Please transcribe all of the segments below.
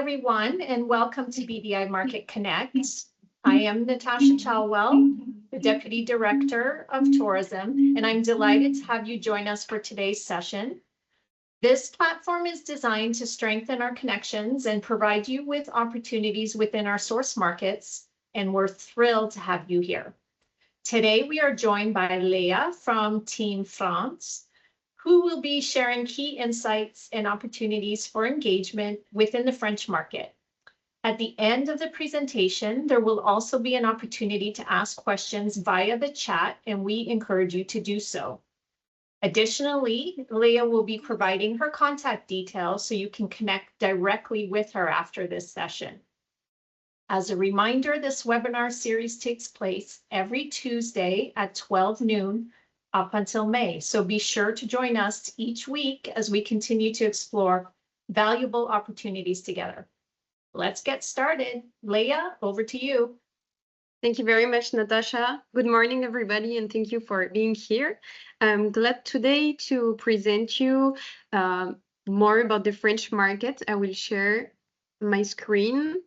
everyone, and welcome to BVI Market Connect. I am Natasha Chalwell, the Deputy Director of Tourism, and I'm delighted to have you join us for today's session. This platform is designed to strengthen our connections and provide you with opportunities within our source markets, and we're thrilled to have you here. Today, we are joined by Leah from Team France, who will be sharing key insights and opportunities for engagement within the French market. At the end of the presentation, there will also be an opportunity to ask questions via the chat, and we encourage you to do so. Additionally, Leah will be providing her contact details so you can connect directly with her after this session. As a reminder, this webinar series takes place every Tuesday at 12 noon up until May. So be sure to join us each week as we continue to explore valuable opportunities together. Let's get started. Leah, over to you. Thank you very much, Natasha. Good morning, everybody, and thank you for being here. I'm glad today to present you more about the French market. I will share my screen.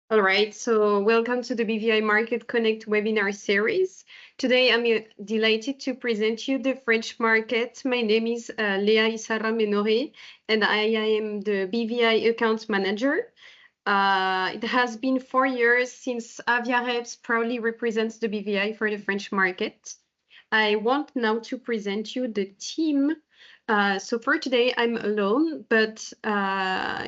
All right, so welcome to the BVI Market Connect webinar series. Today, I'm delighted to present you the French market. My name is 𝗂𝗲𝗂𝗲, and I am the BVI account manager. It has been 4 years since 𝗲𝗴𝗰𝗲 proudly represents the BVI for the French market. I want now to present you the team. So for today, I'm alone, but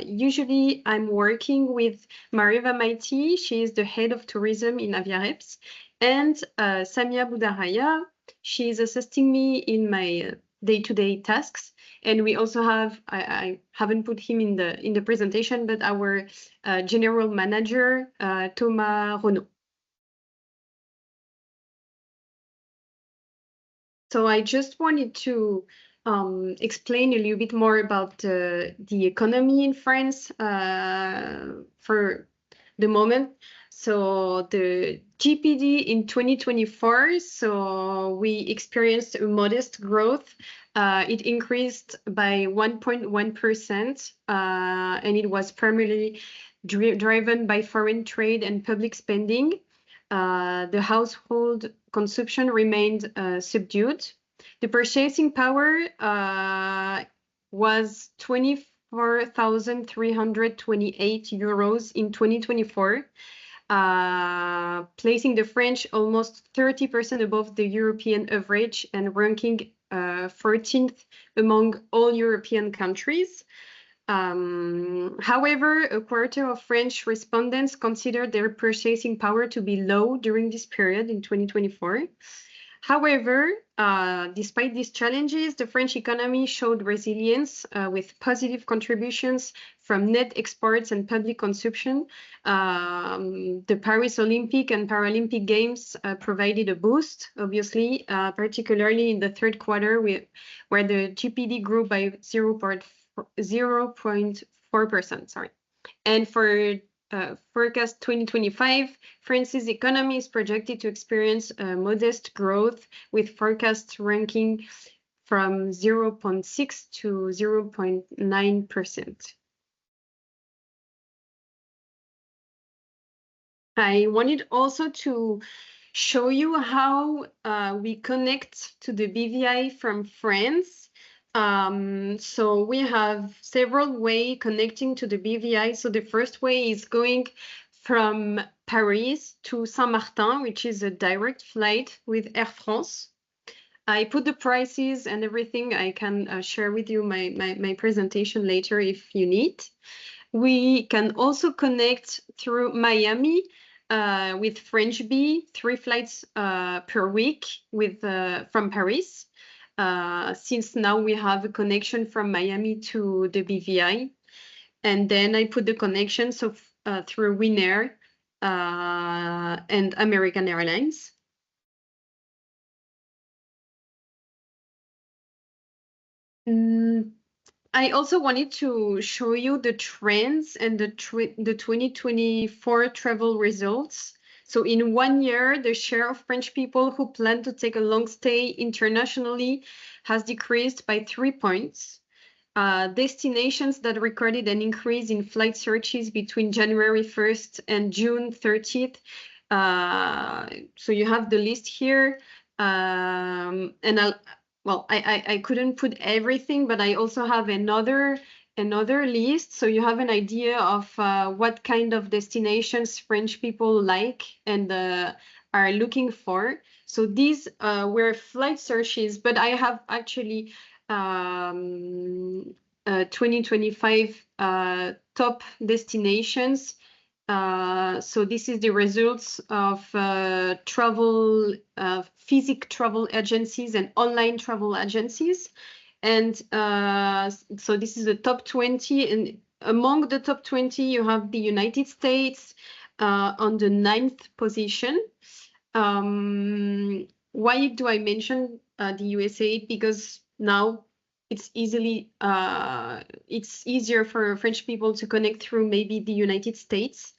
usually I'm working with 𝗲𝗵𝗵𝗍. She is the head of tourism in 𝗲𝗴𝗰𝗲, and 𝗳𝗶𝗵𝗿𝗀. She is assisting me in my day-to-day tasks. And we also have, I haven't put him in the presentation, but our general manager, 𝗕𝗏𝗏. So I just wanted to explain a little bit more about the economy in France for the moment. So the GPD in 2024, so we experienced a modest growth. It increased by 1.1%, and it was primarily driven by foreign trade and public spending. The household consumption remained subdued. The purchasing power was 24,328 euros in 2024, placing the French almost 30% above the European average and ranking 14th among all European countries. However, a quarter of French respondents considered their purchasing power to be low during this period in 2024. However, despite these challenges, the French economy showed resilience with positive contributions from net exports and public consumption. The Paris Olympic and Paralympic Games provided a boost, obviously, particularly in the third quarter, where the GPD grew by 0.4%. Sorry, and for forecast 2025, France's economy is projected to experience a modest growth, with forecasts ranking from 0.6 to 0.9%. I wanted also to show you how we connect to the BVI from France. So we have several ways connecting to the BVI. So the first way is going from Paris to Saint-Martin, which is a direct flight with Air France. I put the prices and everything. I can share with you my presentation later if you need. We can also connect through Miami with French Bee, 3 flights per week from Paris. Since now we have a connection from Miami to the BVI. And then I put the connections of through Wizz Air and American Airlines. I also wanted to show you the trends and the 2024 travel results. So in 1 year, the share of French people who plan to take a long stay internationally has decreased by 3 points. destinations that recorded an increase in flight searches between January 1st and June 30th. So you have the list here. And I couldn't put everything, but I also have another list, so you have an idea of what kind of destinations French people like and are looking for. So these were flight searches, but I have actually 2025 top destinations. So this is the results of physical travel agencies and online travel agencies. And so this is the top 20. And among the top 20, you have the United States on the 9th position. Why do I mention the USA? Because now it's easier for French people to connect through maybe the United States.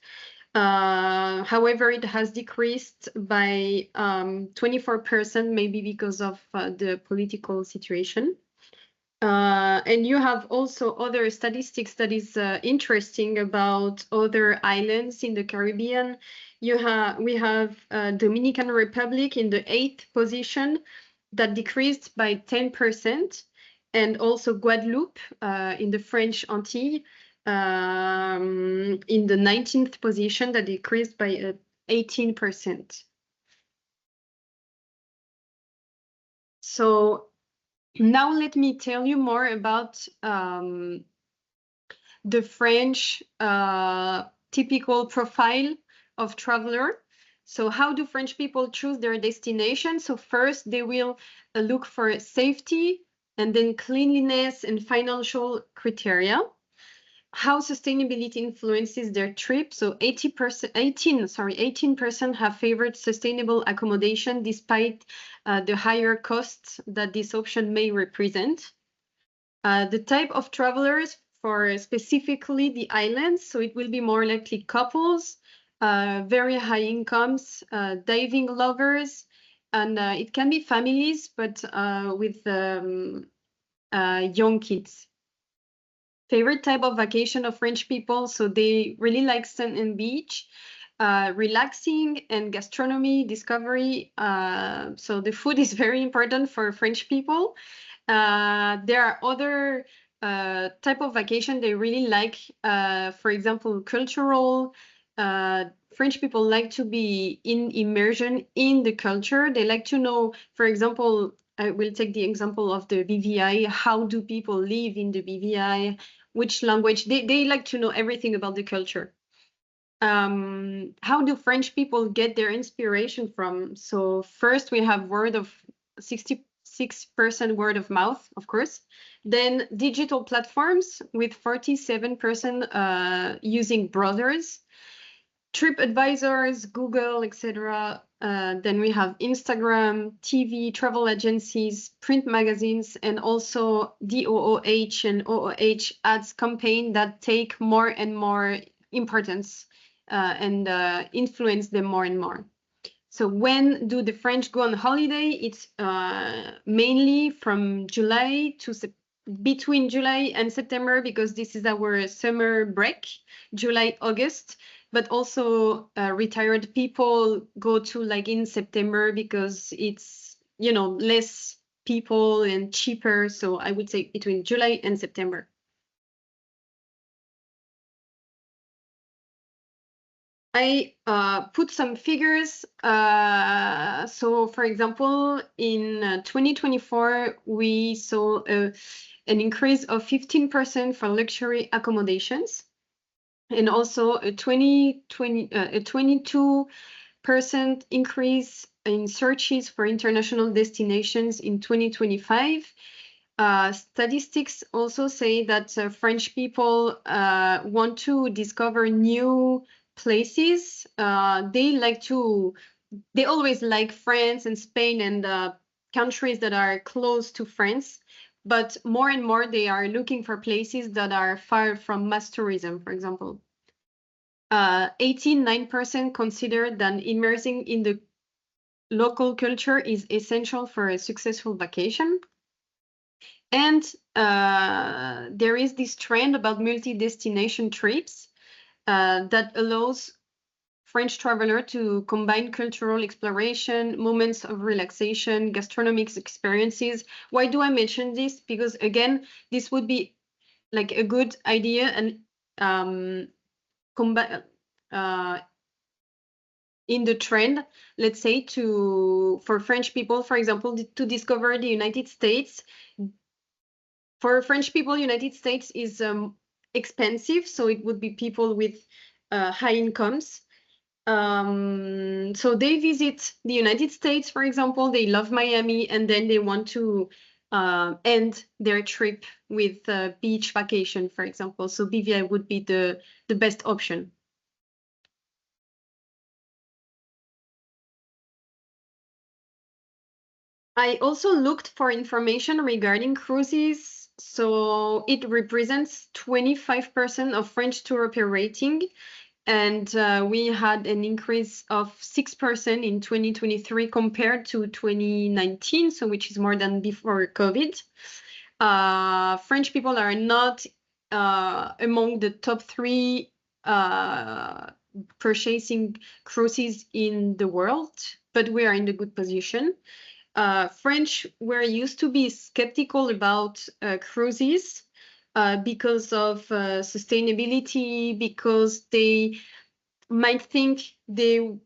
However, it has decreased by 24%, maybe because of the political situation. And you have also other statistics that is interesting about other islands in the Caribbean. We have Dominican Republic in the 8th position, that decreased by 10%, and also Guadeloupe in the French Antilles in the 19th position, that decreased by 18%. So now let me tell you more about the French typical profile of traveler. So how do French people choose their destination? So first they will look for safety, and then cleanliness and financial criteria. How sustainability influences their trip. So 18% have favored sustainable accommodation despite the higher costs that this option may represent. The type of travelers for specifically the islands, so it will be more likely couples, very high incomes, diving lovers, and it can be families, but with young kids. Favorite type of vacation of French people, so they really like sun and beach, relaxing, and gastronomy, discovery. So the food is very important for French people. There are other type of vacation they really like, for example, cultural. French people like to be in immersion in the culture. They like to know, for example, I will take the example of the BVI. How do people live in the BVI? Which language? They like to know everything about the culture. How do French people get their inspiration from? So first we have 66% word of mouth, of course. Then digital platforms with 47% using browsers. TripAdvisors, Google, etc. Then we have Instagram, TV, travel agencies, print magazines, and also DOOH and OOH ads campaign that take more and more importance and influence them more and more. So when do the French go on holiday? It's mainly from between July and September, because this is our summer break, July, August. But also retired people go to like in September, because it's, you know, less people and cheaper. So I would say between July and September. I put some figures. So for example, in 2024, we saw an increase of 15% for luxury accommodations, and also a 22% increase in searches for international destinations in 2025. Statistics also say that French people want to discover new places. They always like France and Spain and countries that are close to France, but more and more they are looking for places that are far from mass tourism, for example. 89% consider that immersing in the local culture is essential for a successful vacation. And there is this trend about multi-destination trips that allows French traveler to combine cultural exploration, moments of relaxation, gastronomic experiences. Why do I mention this? Because again, this would be like a good idea and in the trend, let's say, for French people, for example, to discover the United States. For French people, United States is expensive, so it would be people with high incomes. So they visit the United States, for example, they love Miami, and then they want to end their trip with a beach vacation, for example. So BVI would be the best option. I also looked for information regarding cruises. So it represents 25% of French tour operating. And we had an increase of 6% in 2023 compared to 2019, so which is more than before COVID. French people are not among the top 3 purchasing cruises in the world, but we are in the good position. French were used to be skeptical about cruises because of sustainability, because they might think they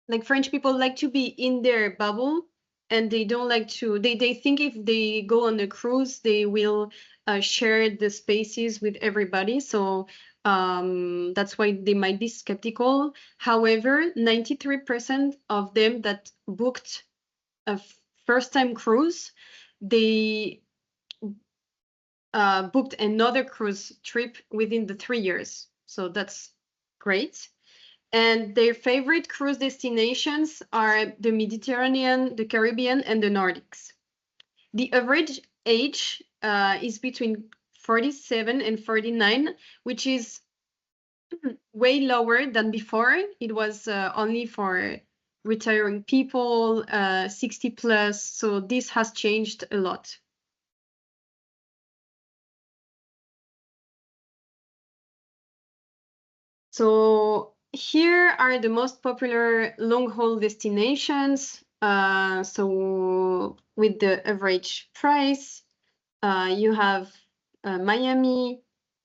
like French people like to be in their bubble, and they don't like to, they think if they go on a cruise, they will share the spaces with everybody. So that's why they might be skeptical. However, 93% of them that booked a first-time cruise, they booked another cruise trip within the 3 years. So that's great. And their favorite cruise destinations are the Mediterranean, the Caribbean, and the Nordics. The average age is between 47 and 49, which is way lower than before. It was only for retiring people, 60 plus. So this has changed a lot. So here are the most popular long-haul destinations. So with the average price, you have Miami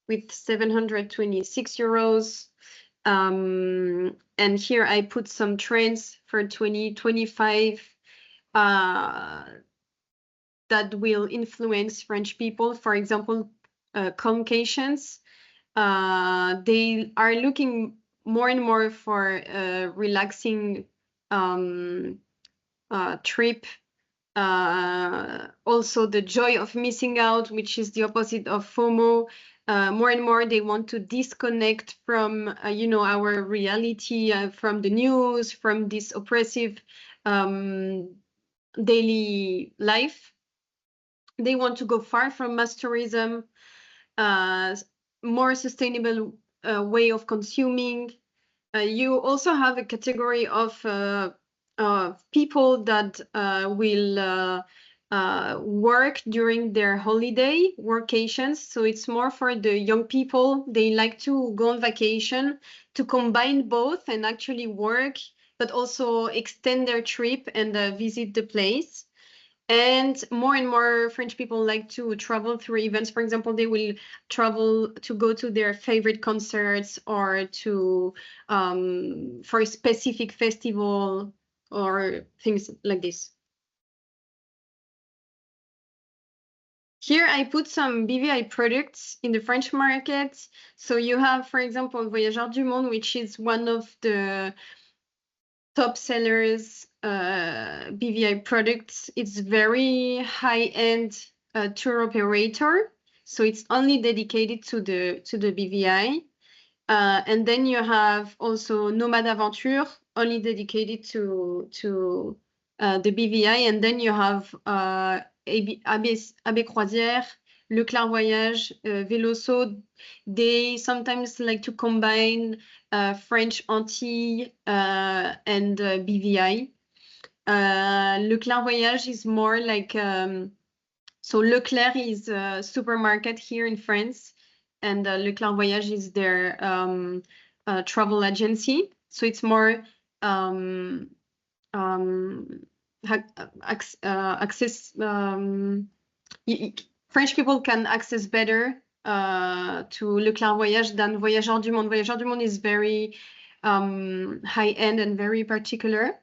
with 726 euros. And here I put some trends for 2025 that will influence French people. For example, Caucasians. They are looking more and more for a relaxing trip. Also the joy of missing out, which is the opposite of FOMO. More and more they want to disconnect from our reality, from the news, from this oppressive daily life. They want to go far from mass tourism, more sustainable way of consuming. You also have a category of people that will work during their holiday workations. So it's more for the young people. They like to go on vacation to combine both and actually work, but also extend their trip and visit the place. And more French people like to travel through events. For example, they will travel to go to their favorite concerts or to for a specific festival or things like this. Here I put some BVI products in the French market. So you have, for example, Voyageurs du Monde, which is one of the top sellers BVI products. It's very high-end tour operator, so it's only dedicated to the BVI. And then you have also Nomade Aventure, only dedicated to the BVI. And then you have 𝗵𝗴𝗰𝗄𝗄𝗏, 𝗄𝗏𝗰𝗄𝗏, Véloso. They sometimes like to combine French Antilles and BVI. 𝗄𝗏𝗰𝗄𝗏 is more like So Leclerc is a supermarket here in France, and Leclerc Voyage is their travel agency. So it's more access. French people can access better to Leclerc Voyage than Voyageurs du Monde. Voyageurs du Monde is very high-end and very particular.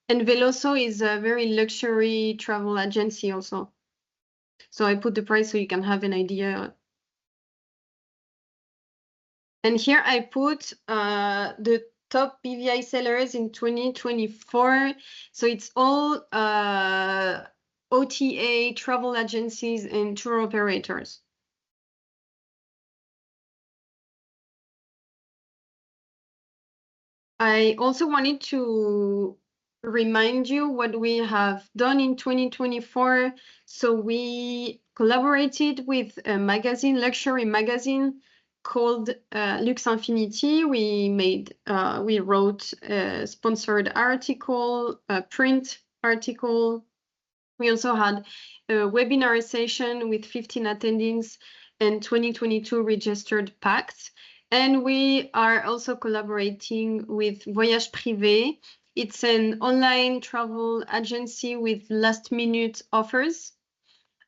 And Veloso is a very luxury travel agency also. So I put the price so you can have an idea. And here I put the top BVI sellers in 2024. So it's all OTA travel agencies and tour operators. I also wanted to remind you what we have done in 2024. So we collaborated with a magazine, luxury magazine called Luxe Infinity. We wrote a sponsored article, a print article. We also had a webinar session with 15 attendees and 2022 registered packs. And we are also collaborating with Voyage Privé. It's an online travel agency with last-minute offers.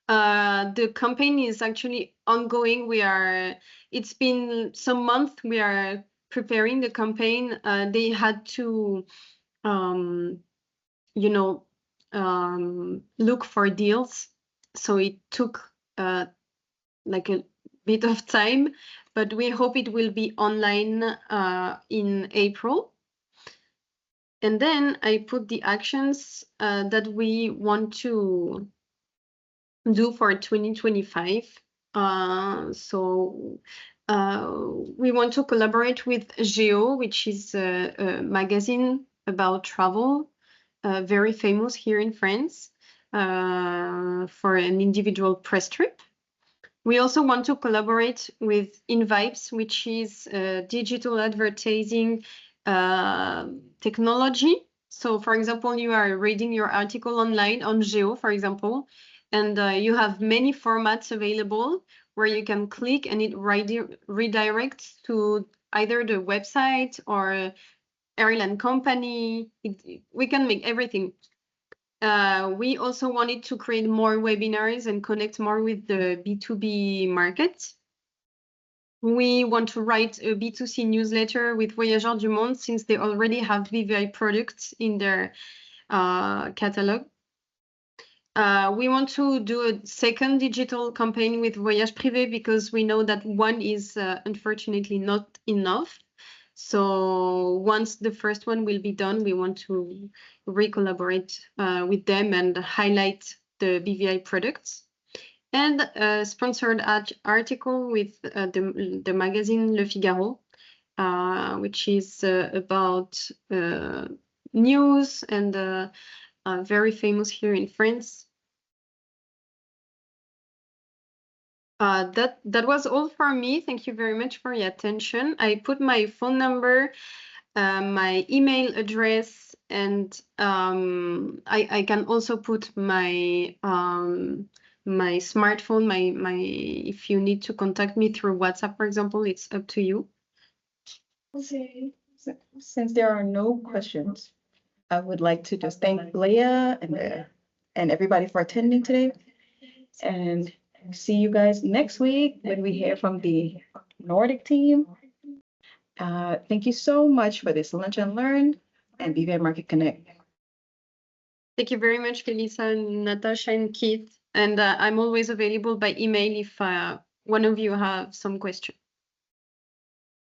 The campaign is actually ongoing. It's been some months we are preparing the campaign. They had to, look for deals. So it took like a bit of time, but we hope it will be online in April. And then I put the actions that we want to do for 2025. We want to collaborate with 𝗂𝗲𝗰𝗁, which is a magazine about travel, very famous here in France, for an individual press trip. We also want to collaborate with 𝗵𝗡𝗰𝗄, which is digital advertising technology. So, for example, you are reading your article online on 𝗂𝗲𝗰𝗁, for example, and you have many formats available where you can click and it redirects to either the website or airline company. We can make everything. We also wanted to create more webinars and connect more with the B2B market. We want to write a B2C newsletter with Voyageurs du Monde since they already have BVI products in their catalog. We want to do a second digital campaign with Voyage Privé because we know that one is unfortunately not enough. So once the first one will be done, we want to re-collaborate with them and highlight the BVI products. And a sponsored article with the magazine 𝗬𝗏𝗏, which is about news and very famous here in France. That was all for me. Thank you very much for your attention. I put my phone number, my email address, and I can also put my my smartphone, if you need to contact me through WhatsApp, for example, it's up to you. Okay. Since there are no questions, I would like to just thank Leah and everybody for attending today, and see you guys next week when we hear from the Nordic team. Thank you so much for this Lunch and Learn and BVI Market Connect. Thank you very much, Felisa, Natasha, and Keith. And I'm always available by email if one of you have some questions.